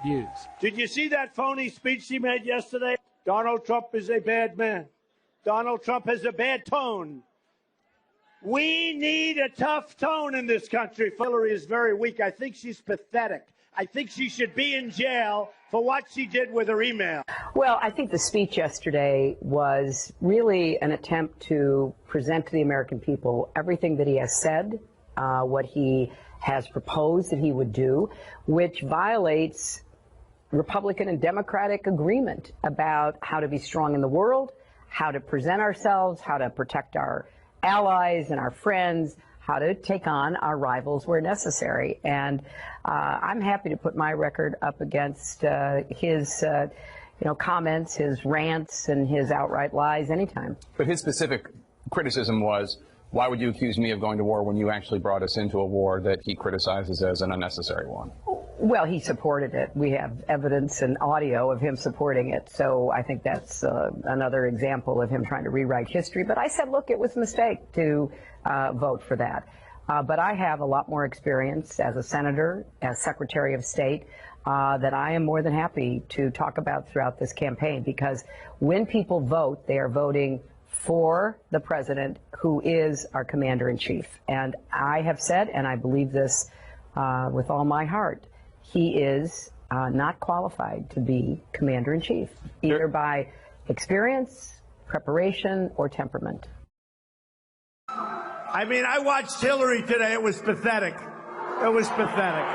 views. Did you see that phony speech she made yesterday? Donald Trump is a bad man. Donald Trump has a bad tone. We need a tough tone in this country. Hillary is very weak. I think she's pathetic. I think she should be in jail for what she did with her email. Well, I think the speech yesterday was really an attempt to present to the American people everything that he has said, what he has proposed that he would do, which violates Republican and Democratic agreement about how to be strong in the world, how to present ourselves, how to protect our allies and our friends, how to take on our rivals where necessary. And I'm happy to put my record up against his comments, his rants, and his outright lies anytime. But his specific criticism was, why would you accuse me of going to war when you actually brought us into a war that he criticizes as an unnecessary one? Well, he supported it. We have evidence and audio of him supporting it. So I think that's another example of him trying to rewrite history. But I said, look, it was a mistake to vote for that. But I have a lot more experience as a senator, as Secretary of State, that I am more than happy to talk about throughout this campaign. Because when people vote, they are voting for the president, who is our commander-in-chief. And I have said, and I believe this with all my heart, he is not qualified to be commander-in-chief, either by experience, preparation, or temperament. I mean, I watched Hillary today. It was pathetic. It was pathetic.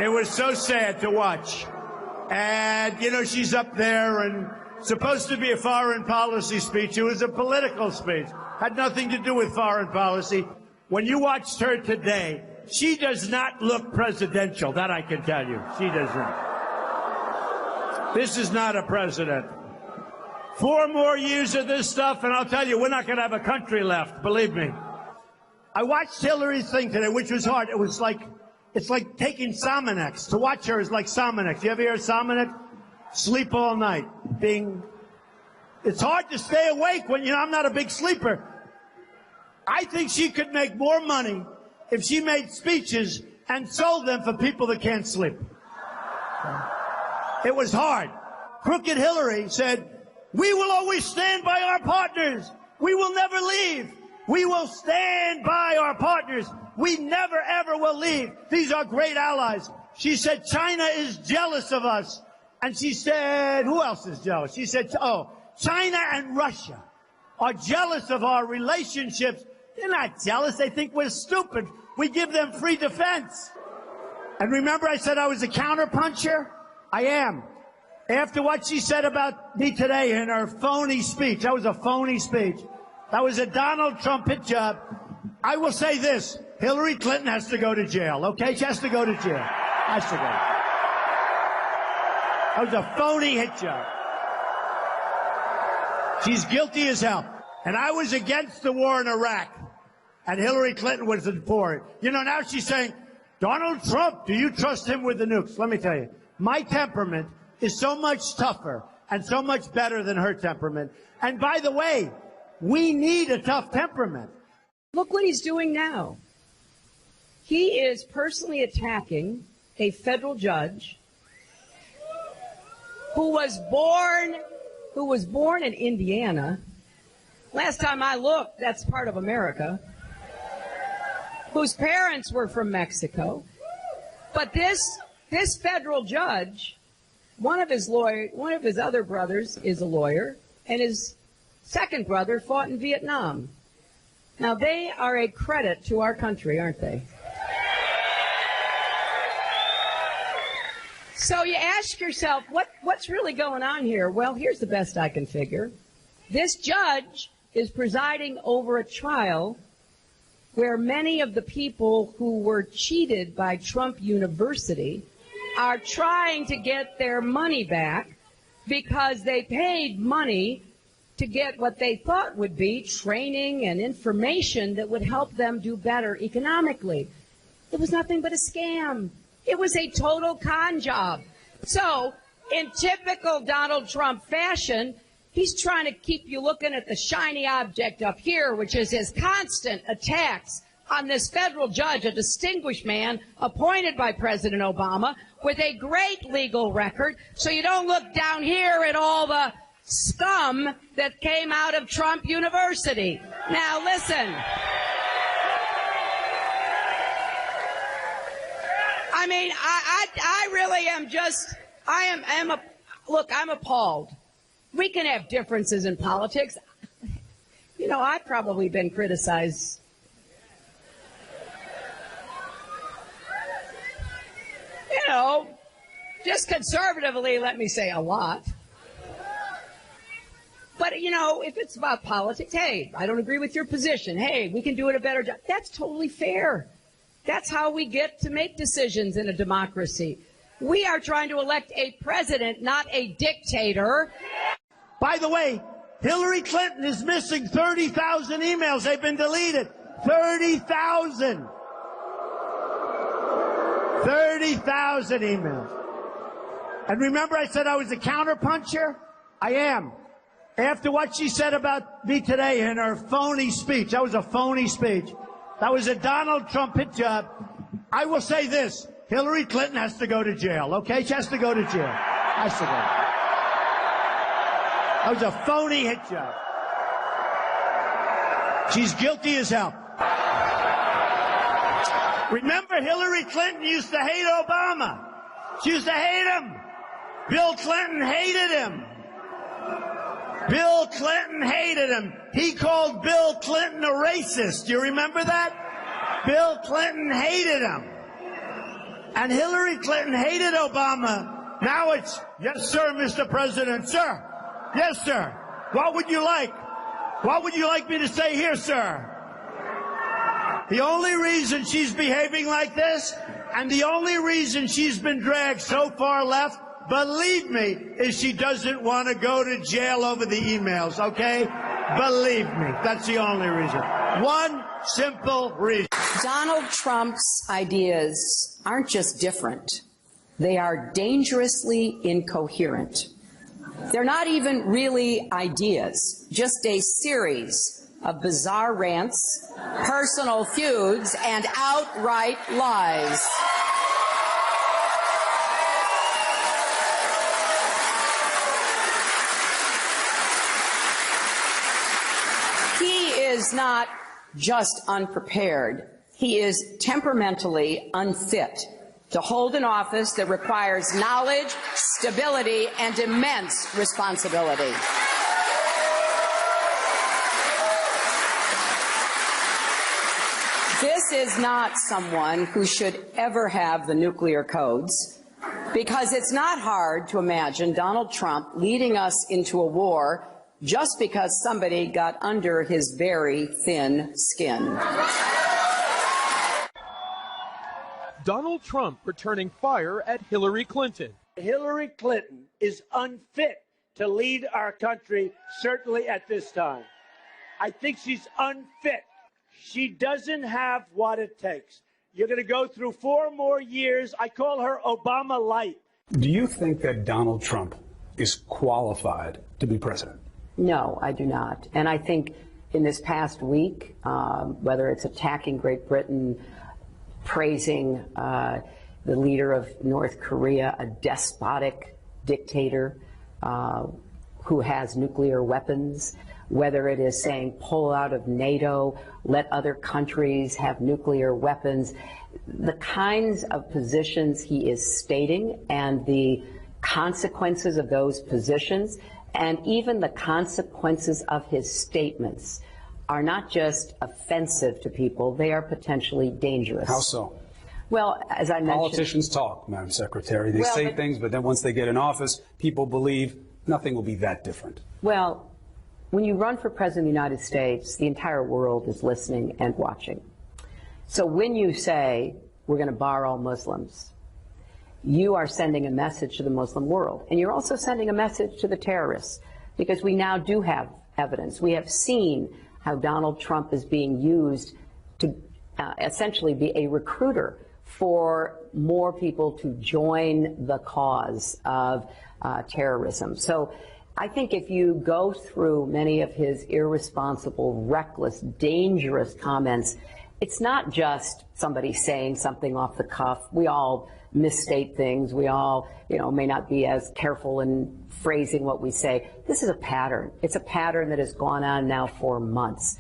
It was so sad to watch. And, you know, she's up there and supposed to be a foreign policy speech. It was a political speech. Had nothing to do with foreign policy. When you watched her today, she does not look presidential. That I can tell you. She does not. This is not a president. 4 more years of this stuff, and I'll tell you, we're not going to have a country left. Believe me. I watched Hillary's thing today, which was hard. It was like, it's like taking Sominex. To watch her is like Sominex. You ever hear of Sominex? Sleep all night. It's hard to stay awake when, I'm not a big sleeper. I think she could make more money if she made speeches and sold them for people that can't sleep. It was hard. Crooked Hillary said, we will always stand by our partners. We will never leave. We will stand by our partners. We never, ever will leave. These are great allies. She said, China is jealous of us. And she said, who else is jealous? She said, China and Russia are jealous of our relationships. They're not jealous. They think we're stupid. We give them free defense. And remember I said I was a counterpuncher? I am. After what she said about me today in her phony speech, that was a phony speech. That was a Donald Trump hit job. I will say this. Hillary Clinton has to go to jail, okay? She has to go to jail. Has to go. That was a phony hit job. She's guilty as hell. And I was against the war in Iraq. And Hillary Clinton was for it. Now she's saying, Donald Trump, do you trust him with the nukes? Let me tell you, my temperament is so much tougher and so much better than her temperament. And by the way, we need a tough temperament. Look what he's doing now. He is personally attacking a federal judge who was born in Indiana. Last time I looked, that's part of America. Whose parents were from Mexico. But this federal judge, one of his other brothers is a lawyer, and his second brother fought in Vietnam. Now, they are a credit to our country, aren't they? So you ask yourself, what's really going on here? Well, here's the best I can figure. This judge is presiding over a trial where many of the people who were cheated by Trump University are trying to get their money back because they paid money to get what they thought would be training and information that would help them do better economically. It was nothing but a scam. It was a total con job. So, in typical Donald Trump fashion, he's trying to keep you looking at the shiny object up here, which is his constant attacks on this federal judge, a distinguished man appointed by President Obama with a great legal record, so you don't look down here at all the scum that came out of Trump University. Now, listen. I mean, I really am just, I'm appalled. We can have differences in politics. You know, I've probably been criticized. You know, just conservatively, let me say a lot. But, you know, if it's about politics, hey, I don't agree with your position. Hey, we can do it a better job. That's totally fair. That's how we get to make decisions in a democracy. We are trying to elect a president, not a dictator. By the way, Hillary Clinton is missing 30,000 emails. They've been deleted. 30,000. 30,000 emails. And remember I said I was a counterpuncher? I am. After what she said about me today in her phony speech, that was a phony speech. That was a Donald Trump hit job. I will say this. Hillary Clinton has to go to jail, okay? She has to go to jail. Has to go. That was a phony hit job. She's guilty as hell. Remember, Hillary Clinton used to hate Obama. She used to hate him. Bill Clinton hated him. Bill Clinton hated him. He called Bill Clinton a racist. Do you remember that? Bill Clinton hated him. And Hillary Clinton hated Obama. Now it's, yes, sir, Mr. President, sir. Yes, sir. What would you like? What would you like me to say here, sir? The only reason she's behaving like this, and the only reason she's been dragged so far left, believe me, is she doesn't want to go to jail over the emails, okay? Believe me, that's the only reason. One simple reason. Donald Trump's ideas aren't just different. They are dangerously incoherent. They're not even really ideas, just a series of bizarre rants, personal feuds, and outright lies. He is not just unprepared. He is temperamentally unfit to hold an office that requires knowledge, stability, and immense responsibility. This is not someone who should ever have the nuclear codes, because it's not hard to imagine Donald Trump leading us into a war just because somebody got under his very thin skin. Donald Trump returning fire at Hillary Clinton. Hillary Clinton is unfit to lead our country, certainly at this time. I think she's unfit. She doesn't have what it takes. You're going to go through 4 more years. I call her Obama light. Do you think that Donald Trump is qualified to be president? No, I do not. And I think in this past week, whether it's attacking Great Britain, praising the leader of North Korea, a despotic dictator who has nuclear weapons, whether it is saying pull out of NATO, let other countries have nuclear weapons, the kinds of positions he is stating and the consequences of those positions, and even the consequences of his statements are not just offensive to people, they are potentially dangerous. How so? Well, as I mentioned... Politicians talk, Madam Secretary. They say things, but then once they get in office, people believe nothing will be that different. Well, when you run for President of the United States, the entire world is listening and watching. So when you say, we're going to bar all Muslims, you are sending a message to the Muslim world. And you're also sending a message to the terrorists, because we now do have evidence. We have seen how Donald Trump is being used to essentially be a recruiter for more people to join the cause of terrorism. So I think if you go through many of his irresponsible, reckless, dangerous comments It's not just somebody saying something off the cuff. We all misstate things. We all, may not be as careful in phrasing what we say. This is a pattern. It's a pattern that has gone on now for months.